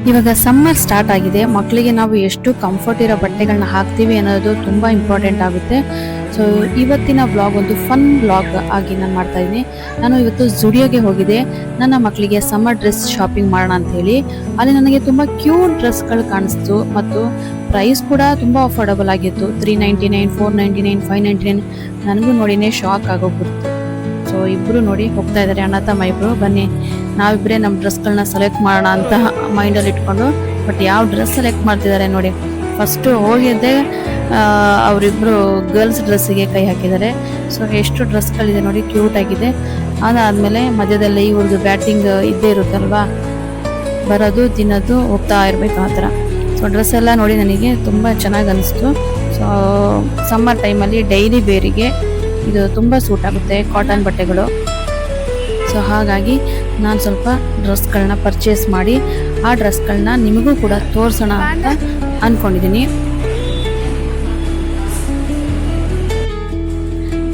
ಇವಾಗ summer start ಆಗಿದೆ. ಮಕ್ಕಳಿಗೆ ನಾವು ಎಷ್ಟು ಕಂಫರ್ಟ್ ಇರೋ ಬಟ್ಟೆಗಳನ್ನ ಹಾಕ್ತೀವಿ ಅನ್ನೋದು ತುಂಬ ಇಂಪಾರ್ಟೆಂಟ್ ಆಗುತ್ತೆ. ಸೊ ಇವತ್ತಿನ ಬ್ಲಾಗ್ ಒಂದು ಫನ್ ಬ್ಲಾಗ್ ಆಗಿ ನಾನು ಮಾಡ್ತಾ ಇದ್ದೀನಿ. ನಾನು ಇವತ್ತು ಜುಡಿಯೋಗೆ ಹೋಗಿದ್ದೆ ನನ್ನ ಮಕ್ಕಳಿಗೆ ಸಮ್ಮರ್ ಡ್ರೆಸ್ ಶಾಪಿಂಗ್ ಮಾಡೋಣ ಅಂತ ಹೇಳಿ. ಅಲ್ಲಿ ನನಗೆ ತುಂಬ ಕ್ಯೂಟ್ ಡ್ರೆಸ್ಗಳು ಕಾಣಿಸ್ತು ಮತ್ತು ಪ್ರೈಸ್ ಕೂಡ ತುಂಬ ಅಫೋರ್ಡಬಲ್ ಆಗಿತ್ತು. 399, 499, 599. ನನಗೂ ನೋಡಿನೇ ಶಾಕ್ ಆಗೋಗ್ಬಿಡ್ತು. ಸೊ ಇಬ್ಬರು ನೋಡಿ ಹೋಗ್ತಾ ಇದ್ದಾರೆ, ಅಣ್ಣ ತಮ್ಮ ಇಬ್ಬರು. ಬನ್ನಿ ನಾವಿಬ್ಬರೇ ನಮ್ಮ ಡ್ರೆಸ್ಗಳನ್ನ ಸೆಲೆಕ್ಟ್ ಮಾಡೋಣ ಅಂತ ಮೈಂಡಲ್ಲಿ ಇಟ್ಕೊಂಡು, ಬಟ್ ಯಾವ ಡ್ರೆಸ್ ಸೆಲೆಕ್ಟ್ ಮಾಡ್ತಿದ್ದಾರೆ ನೋಡಿ. ಫಸ್ಟು ಹೋಗಿದ್ದೆ ಅವರಿಬ್ಬರು ಗರ್ಲ್ಸ್ ಡ್ರೆಸ್ಸಿಗೆ ಕೈ ಹಾಕಿದ್ದಾರೆ. ಸೊ ಎಷ್ಟು ಡ್ರೆಸ್ಗಳಿದೆ ನೋಡಿ, ಕ್ಯೂಟ್ ಆಗಿದೆ. ಅದಾದಮೇಲೆ ಮಧ್ಯದಲ್ಲಿ ಇವ್ರದ್ದು ಬ್ಯಾಟಿಂಗ್ ಇದ್ದೇ ಇರುತ್ತಲ್ವಾ, ಬರೋದು ತಿನ್ನೋದು ಹೋಗ್ತಾ ಇರಬೇಕು ಆ ಥರ. ಸೊ ಡ್ರೆಸ್ ಎಲ್ಲ ನೋಡಿ ನನಗೆ ತುಂಬ ಚೆನ್ನಾಗಿ ಅನಿಸ್ತು. ಸೊ ಸಮ್ಮರ್ ಟೈಮಲ್ಲಿ ಡೈಲಿ ವೇರಿಗೆ ಇದು ತುಂಬ ಸೂಟ್ ಆಗುತ್ತೆ, ಕಾಟನ್ ಬಟ್ಟೆಗಳು. ಸೊ ಹಾಗಾಗಿ ನಾನು ಸ್ವಲ್ಪ ಡ್ರೆಸ್ಗಳನ್ನ ಪರ್ಚೇಸ್ ಮಾಡಿ ಆ ಡ್ರೆಸ್ಗಳನ್ನ ನಿಮಗೂ ಕೂಡ ತೋರಿಸೋಣ ಅಂತ ಅಂದ್ಕೊಂಡಿದ್ದೀನಿ.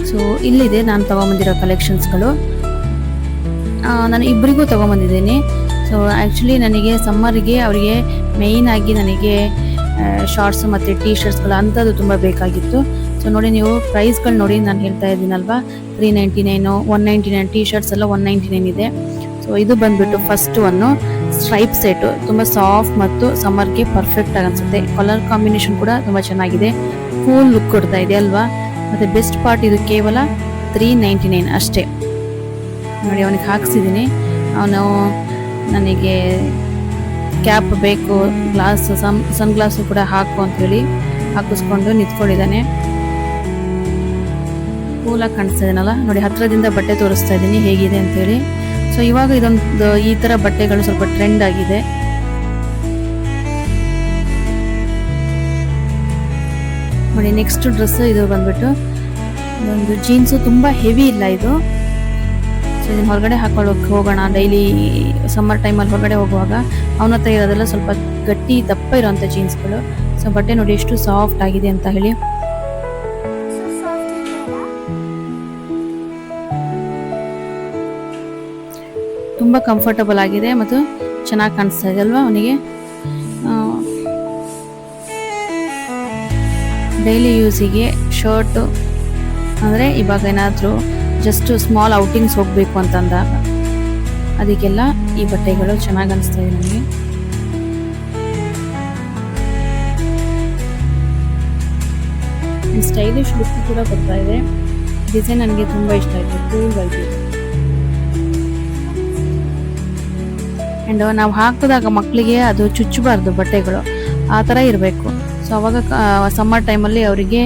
ಸೊ ಇಲ್ಲಿದೆ ನಾನು ತೊಗೊಂಬಂದಿರೋ ಕಲೆಕ್ಷನ್ಸ್ಗಳು. ನಾನು ಇಬ್ಬರಿಗೂ ತೊಗೊಂಬಂದಿದ್ದೀನಿ. ಸೊ ಆ್ಯಕ್ಚುಲಿ ನನಗೆ ಸಮ್ಮರಿಗೆ ಅವರಿಗೆ ಮೇಯ್ನಾಗಿ ನನಗೆ ಶಾರ್ಟ್ಸ್ ಮತ್ತು ಟೀ ಶರ್ಟ್ಸ್ಗಳು ಅಂಥದ್ದು ತುಂಬ ಬೇಕಾಗಿತ್ತು. ಸೊ ನೋಡಿ ನೀವು ಪ್ರೈಸ್ಗಳು ನೋಡಿ, ನಾನು ಹೇಳ್ತಾ ಇದ್ದೀನಲ್ವಾ, 399, 199 ಟೀ ಶರ್ಟ್ಸ್ ಎಲ್ಲ 199 ಇದೆ. ಸೊ ಇದು ಬಂದುಬಿಟ್ಟು ಫಸ್ಟ್ ಒನ್ನು ಸ್ಟ್ರೈಪ್ ಸೆಟ್ಟು, ತುಂಬ ಸಾಫ್ಟ್ ಮತ್ತು ಸಮ್ಮರ್ಗೆ ಪರ್ಫೆಕ್ಟ್ ಆಗಿ ಅನಿಸುತ್ತೆ. ಕಲರ್ ಕಾಂಬಿನೇಷನ್ ಕೂಡ ತುಂಬ ಚೆನ್ನಾಗಿದೆ, ಕೂಲ್ ಲುಕ್ ಕೊಡ್ತಾ ಇದೆ ಅಲ್ವಾ. ಮತ್ತು ಬೆಸ್ಟ್ ಪಾರ್ಟ್ ಇದು ಕೇವಲ 399 ಅಷ್ಟೇ. ನೋಡಿ ಅವನಿಗೆ ಹಾಕ್ಸಿದ್ದೀನಿ. ಅವನು ನನಗೆ ಕ್ಯಾಪ್ ಬೇಕು, ಗ್ಲಾಸ್ ಸನ್ ಗ್ಲಾಸು ಕೂಡ ಹಾಕು ಅಂಥೇಳಿ ಹಾಕಿಸ್ಕೊಂಡು ನಿಂತ್ಕೊಂಡಿದ್ದಾನೆ. ಕೂಲಾಗಿ ಕಾಣಿಸ್ತಾ ಇದ್ದೀನಲ್ಲ ನೋಡಿ, ಹತ್ತಿರದಿಂದ ಬಟ್ಟೆ ತೋರಿಸ್ತಾ ಇದ್ದೀನಿ ಹೇಗಿದೆ ಅಂಥೇಳಿ. ಸೊ ಇವಾಗ ಇದೊಂದು ಈ ಥರ ಬಟ್ಟೆಗಳು ಸ್ವಲ್ಪ ಟ್ರೆಂಡ್ ಆಗಿದೆ. ನೋಡಿ ನೆಕ್ಸ್ಟ್ ಡ್ರೆಸ್ ಇದು ಬಂದ್ಬಿಟ್ಟು ಒಂದು ಜೀನ್ಸು, ತುಂಬ ಹೆವಿ ಇಲ್ಲ ಇದು. ಸೊ ಇದನ್ನು ಹೊರಗಡೆ ಹಾಕೊಳ್ಳೋಕೆ ಹೋಗೋಣ, ಡೈಲಿ ಸಮ್ಮರ್ ಟೈಮಲ್ಲಿ ಹೊರಗಡೆ ಹೋಗುವಾಗ ಅವನ ಹತ್ರ ಇರೋದೆಲ್ಲ ಸ್ವಲ್ಪ ಗಟ್ಟಿ ದಪ್ಪ ಇರೋಂಥ ಜೀನ್ಸ್ಗಳು. ಸೊ ಬಟ್ಟೆ ನೋಡಿ ಎಷ್ಟು ಸಾಫ್ಟ್ ಆಗಿದೆ ಅಂತ ಹೇಳಿ. ತುಂಬ ಕಂಫರ್ಟಬಲ್ ಆಗಿದೆ ಮತ್ತು ಚೆನ್ನಾಗಿ ಕಾಣಿಸ್ತಾ ಇದೆ ಅಲ್ವಾ ಅವನಿಗೆ. ಡೈಲಿ ಯೂಸಿಗೆ ಶರ್ಟು ಅಂದರೆ ಇವಾಗ ಏನಾದರೂ ಜಸ್ಟ್ ಸ್ಮಾಲ್ ಔಟಿಂಗ್ಸ್ ಹೋಗಬೇಕು ಅಂತಂದಾಗ ಅದಕ್ಕೆಲ್ಲ ಈ ಬಟ್ಟೆಗಳು ಚೆನ್ನಾಗಿ ಅನಿಸ್ತಾ ಇದೆ ನನಗೆ. ಸ್ಟೈಲಿಶ್ ಲುಕ್ ಕೂಡ ಬರ್ತಾ ಇದೆ. ಡಿಸೈನ್ ನನಗೆ ತುಂಬ ಇಷ್ಟ ಆಯಿತು, ಕೂಲ್ ಆಗಿದೆ. ಆ್ಯಂಡ್ ನಾವು ಹಾಕಿದಾಗ ಮಕ್ಕಳಿಗೆ ಅದು ಚುಚ್ಚಬಾರ್ದು, ಬಟ್ಟೆಗಳು ಆ ಥರ ಇರಬೇಕು. ಸೊ ಅವಾಗ ಸಮ್ಮರ್ ಟೈಮಲ್ಲಿ ಅವರಿಗೆ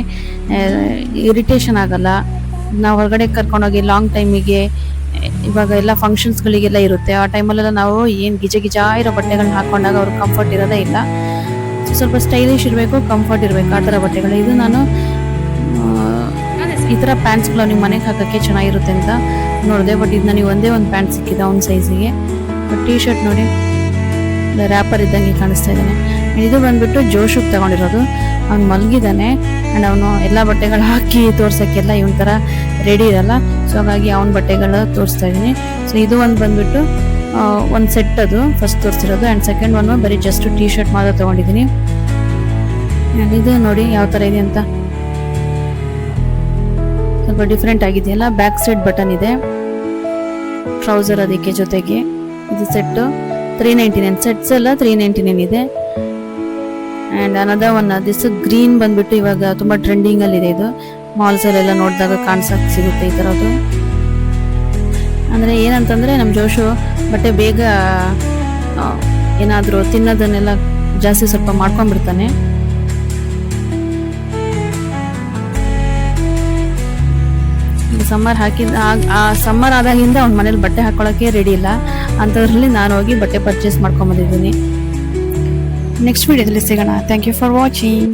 ಇರಿಟೇಷನ್ ಆಗಲ್ಲ. ನಾವು ಹೊರಗಡೆ ಕರ್ಕೊಂಡೋಗಿ ಲಾಂಗ್ ಟೈಮಿಗೆ, ಇವಾಗ ಎಲ್ಲ ಫಂಕ್ಷನ್ಸ್ಗಳಿಗೆಲ್ಲ ಇರುತ್ತೆ, ಆ ಟೈಮಲ್ಲೆಲ್ಲ ನಾವು ಏನು ಗಿಜ ಇರೋ ಬಟ್ಟೆಗಳನ್ನ ಹಾಕೊಂಡಾಗ ಅವ್ರಿಗೆ ಕಂಫರ್ಟ್ ಇರೋದೇ ಇಲ್ಲ. ಸೊ ಸ್ವಲ್ಪ ಸ್ಟೈಲಿಶ್ ಇರಬೇಕು, ಕಂಫರ್ಟ್ ಇರಬೇಕು, ಆ ಥರ ಬಟ್ಟೆಗಳು. ಇದು ನಾನು ಈ ಥರ ಪ್ಯಾಂಟ್ಸ್ಗಳು ಅವ್ನಿಗೆ ಮನೆಗೆ ಹಾಕೋಕ್ಕೆ ಚೆನ್ನಾಗಿರುತ್ತೆ ಅಂತ ನೋಡಿದೆ. ಬಟ್ ಇದು ನನಗೆ ಒಂದೇ ಒಂದು ಪ್ಯಾಂಟ್ ಸಿಕ್ಕಿದೆ ಅವ್ನ ಸೈಜಿಗೆ. ಬಟ್ ಟೀ ಶರ್ಟ್ ನೋಡಿ ರ್ಯಾಪರ್ ಇದ್ದಂಗೆ ಕಾಣಿಸ್ತಾ ಇದ್ದಾನೆ. ಇದು ಬಂದ್ಬಿಟ್ಟು ಜೋಶುಗೆ ತಗೊಂಡಿರೋದು. ಅವ್ನು ಮಲಗಿದ್ದಾನೆ ಆ್ಯಂಡ್ ಅವನು ಎಲ್ಲ ಬಟ್ಟೆಗಳು ಹಾಕಿ ತೋರ್ಸೋಕ್ಕೆಲ್ಲ ಇವನ ಥರ ರೆಡಿ ಇರಲ್ಲ. ಸೊ ಹಾಗಾಗಿ ಅವನ ಬಟ್ಟೆಗಳು ತೋರಿಸ್ತಾ ಇದ್ದೀನಿ. ಸೊ ಇದು ಒಂದು ಬಂದ್ಬಿಟ್ಟು ಒಂದು ಸೆಟ್, ಅದು ಫಸ್ಟ್ ತೋರಿಸಿರೋದು. ಆ್ಯಂಡ್ ಸೆಕೆಂಡ್ ಒನ್ ಬರೀ ಜಸ್ಟ್ ಟೀ ಶರ್ಟ್ ಮಾತ್ರ ತೊಗೊಂಡಿದ್ದೀನಿ. ಆ್ಯಂಡ್ ಇದು ನೋಡಿ ಯಾವ ಥರ ಇದೆ ಅಂತ, ಸ್ವಲ್ಪ ಡಿಫ್ರೆಂಟ್ ಆಗಿದೆಯಲ್ಲ. ಬ್ಯಾಕ್ ಸೈಡ್ ಬಟನ್ ಇದೆ, ಟ್ರೌಸರ್ ಅದಕ್ಕೆ ಜೊತೆಗೆ. ಇದು ಸೆಟ್ಟು 399, ಸೆಟ್ಸ್ ಎಲ್ಲ 399 ಇದೆ. And another one this green ಬಂದ್ಬಿಟ್ಟು ಇವಾಗ ತುಂಬ ಟ್ರೆಂಡಿಂಗಲ್ಲಿದೆ. ಇದು ಮಾಲ್ಸಲ್ಲೆಲ್ಲ ನೋಡಿದಾಗ ಕಾಣಿಸೋಕೆ ಸಿಗುತ್ತೆ ಈ ಥರದ್ದು. ಅಂದರೆ ಏನಂತಂದರೆ ನಮ್ಮ ಜೋಶು ಬಟ್ಟೆ ಬೇಗ ಏನಾದರೂ ತಿನ್ನೋದನ್ನೆಲ್ಲ ಜಾಸ್ತಿ ಸ್ವಲ್ಪ ಮಾಡ್ಕೊಂಡ್ಬಿಡ್ತಾನೆ. ಸಮ್ಮರ್ ಸಮ್ಮರ್ ಆದಾಗಿಂದ ಅವ್ನ ಮನೇಲಿ ಬಟ್ಟೆ ಹಾಕೊಳ್ಳೋಕ್ಕೆ ರೆಡಿ ಇಲ್ಲ. ಅಂಥದ್ರಲ್ಲಿ ನಾನು ಹೋಗಿ ಬಟ್ಟೆ ಪರ್ಚೇಸ್ ಮಾಡ್ಕೊಂಬಂದಿದ್ದೀನಿ. ನೆಕ್ಸ್ಟ್ ವಿಡಿಯೋದಲ್ಲಿ ಸಿಗೋಣ. Thank you for watching.